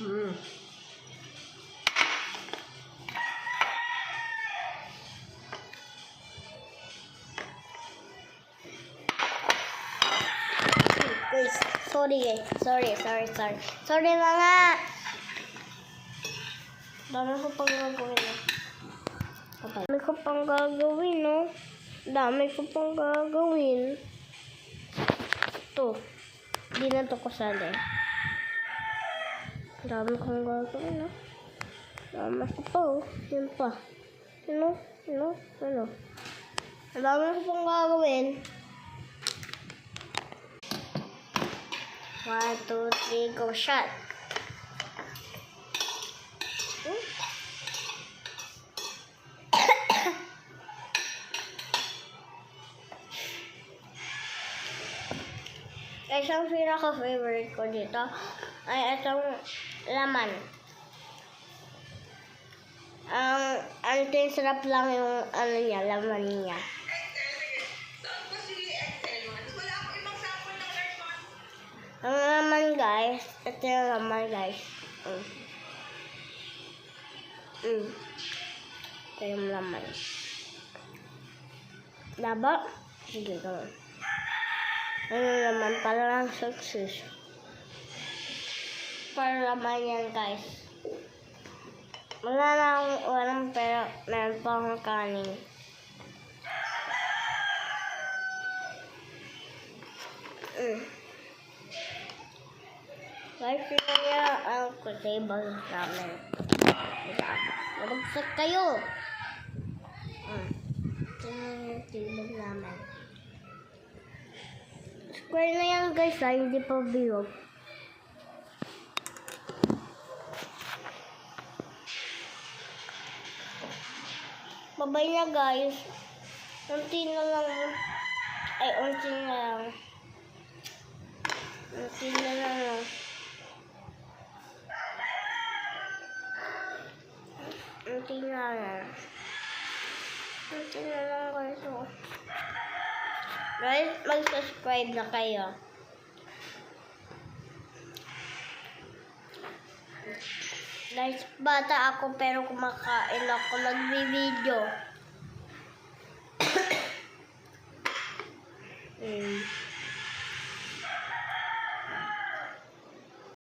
Hmm. Guys, sorry guys. Sorry. Sorry na nga. Dami ko pang gagawin, no? Dami ko pang gagawin, no? Dami ko pang gagawin. Ito. Di na ito kasali. Dami kong gagawin, no? Dami ko pa, oh. Yun pa. Ano? Dami ko pang gagawin. 1, 2, 3, go shot. Guys, ang pinaka-favorite ko dito ay itong laman. Ang sarap lang yung niya, laman niya. Ang laman guys, ito yung laman guys. Ito yung laman. Laba? Sige, gawin. Ano naman, para lang success. Para naman yan guys. Wala na akong walang pero meron pa akong kanin. Guys, yun niya ang table namin. Mabagsak kayo. Ito yung table namin. Square na yan guys, hindi pa bilog. Babay na guys. Unti na lang. Unti na lang. Unti na lang. Unti na lang. Unti na lang guys. Guys, mag-subscribe na kayo. Guys, bata ako pero kumakain ako, nagbi-video.